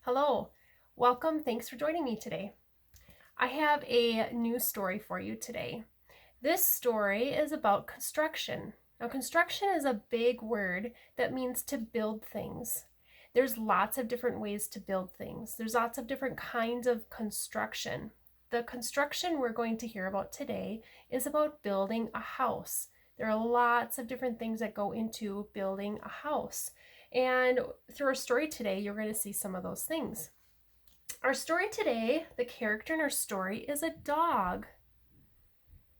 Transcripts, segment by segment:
Hello, welcome. Thanks for joining me today. I have a new story for you today. This story is about construction. Now, construction is a big word that means to build things. There's lots of different ways to build things. There's lots of different kinds of construction. The construction we're going to hear about today is about building a house. There are lots of different things that go into building a house. And through our story today, you're going to see some of those things. Our story today, the character in our story is a dog.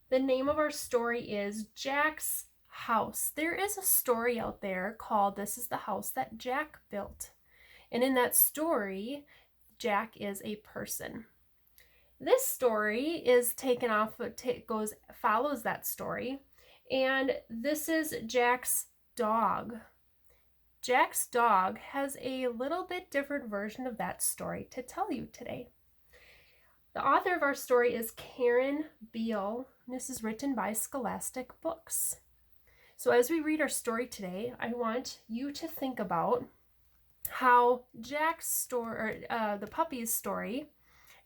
The name of our story is Jack's House. There is a story out there called This is the House That Jack Built. And in that story, Jack is a person. This story is follows that story, and this is Jack's dog. Jack's dog has a little bit different version of that story to tell you today. The author of our story is Karen Beil. This is written by Scholastic Books. So as we read our story today, I want you to think about how Jack's story, the puppy's story,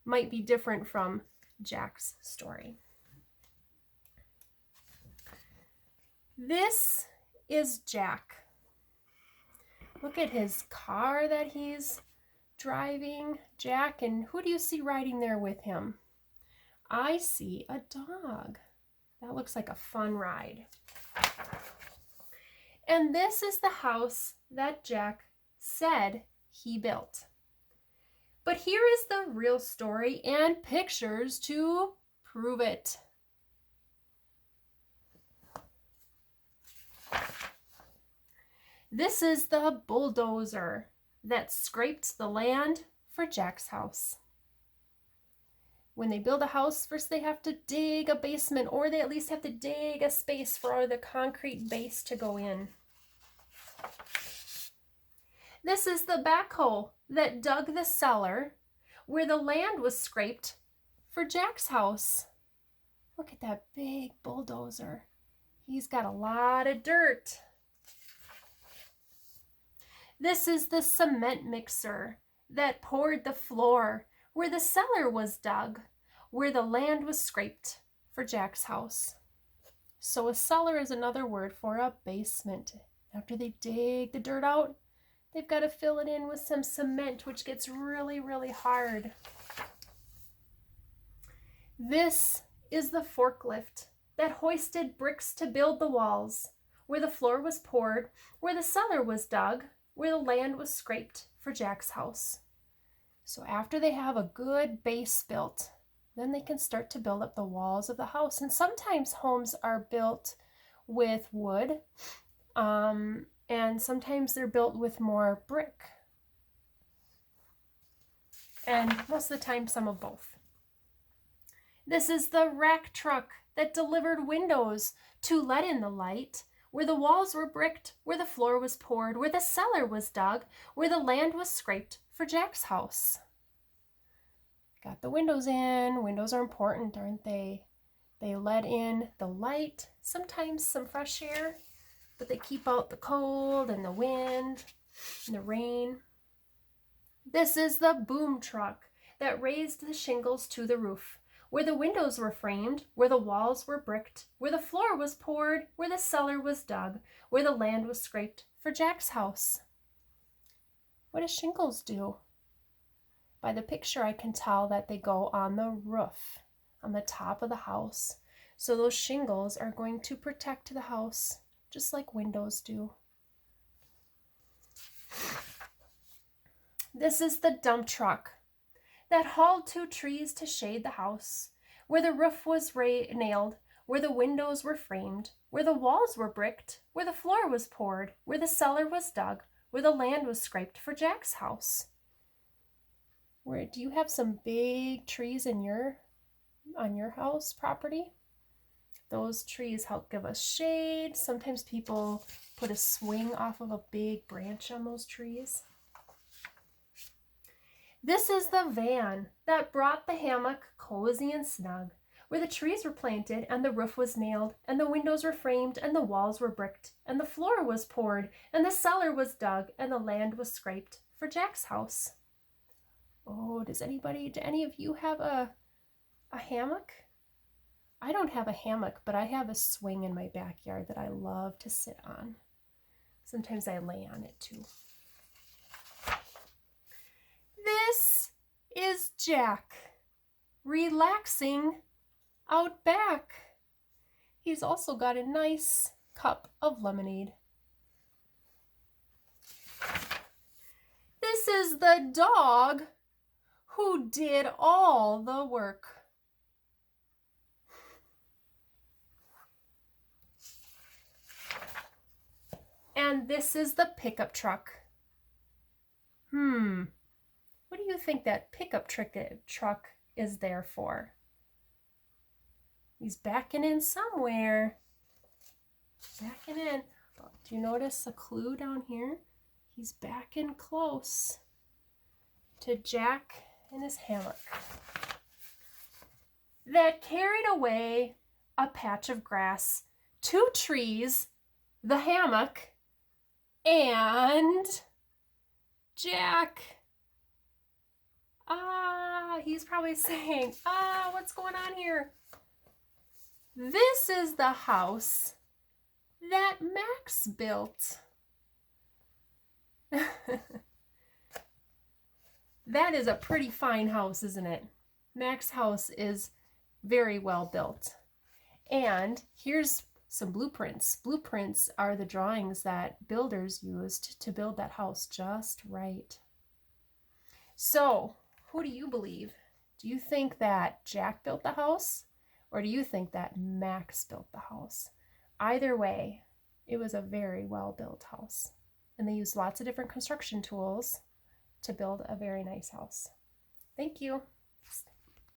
might be different from Jack's story. This is Jack. Look at his car that he's driving, Jack, and who do you see riding there with him? I see a dog. That looks like a fun ride. And this is the house that Jack said he built. But here is the real story and pictures to prove it. This is the bulldozer that scraped the land for Jack's house. When they build a house, first they have to dig a basement, or they at least have to dig a space for the concrete base to go in. This is the backhoe that dug the cellar where the land was scraped for Jack's house. Look at that big bulldozer. He's got a lot of dirt. This is the cement mixer that poured the floor where the cellar was dug, where the land was scraped for Jack's house. So a cellar is another word for a basement. After they dig the dirt out, they've got to fill it in with some cement, which gets really, really hard. This is the forklift that hoisted bricks to build the walls, where the floor was poured, where the cellar was dug, where the land was scraped for Jack's house. So after they have a good base built, then they can start to build up the walls of the house. And sometimes homes are built with wood, and sometimes they're built with more brick. And most of the time, some of both. This is the rack truck that delivered windows to let in the light, where the walls were bricked, where the floor was poured, where the cellar was dug, where the land was scraped for Jack's house. Got the windows in. Windows are important, aren't they? They let in the light, sometimes some fresh air, but they keep out the cold and the wind and the rain. This is the boom truck that raised the shingles to the roof, where the windows were framed, where the walls were bricked, where the floor was poured, where the cellar was dug, where the land was scraped for Jack's house. What do shingles do? By the picture, I can tell that they go on the roof, on the top of the house. So those shingles are going to protect the house, just like windows do. This is the dump truck that hauled 2 trees to shade the house, where the roof was nailed, where the windows were framed, where the walls were bricked, where the floor was poured, where the cellar was dug, where the land was scraped for Jack's house. Do you have some big trees on your house property? Those trees help give us shade. Sometimes people put a swing off of a big branch on those trees. This is the van that brought the hammock cozy and snug, where the trees were planted and the roof was nailed and the windows were framed and the walls were bricked and the floor was poured and the cellar was dug and the land was scraped for Jack's house. Oh, do any of you have a hammock? I don't have a hammock, but I have a swing in my backyard that I love to sit on. Sometimes I lay on it too. This is Jack, relaxing out back. He's also got a nice cup of lemonade. This is the dog who did all the work. And this is the pickup truck. What do you think that pickup truck is there for? He's backing in somewhere. Backing in. Do you notice a clue down here? He's backing close to Jack in his hammock that carried away a patch of grass, 2 trees, the hammock, and Jack. He's probably saying, what's going on here? This is the house that Max built. That is a pretty fine house, isn't it? Max's house is very well built. And here's some blueprints. Blueprints are the drawings that builders used to build that house just right. So, who do you believe? Do you think that Jack built the house? Or do you think that Max built the house? Either way, it was a very well-built house. And they used lots of different construction tools to build a very nice house. Thank you.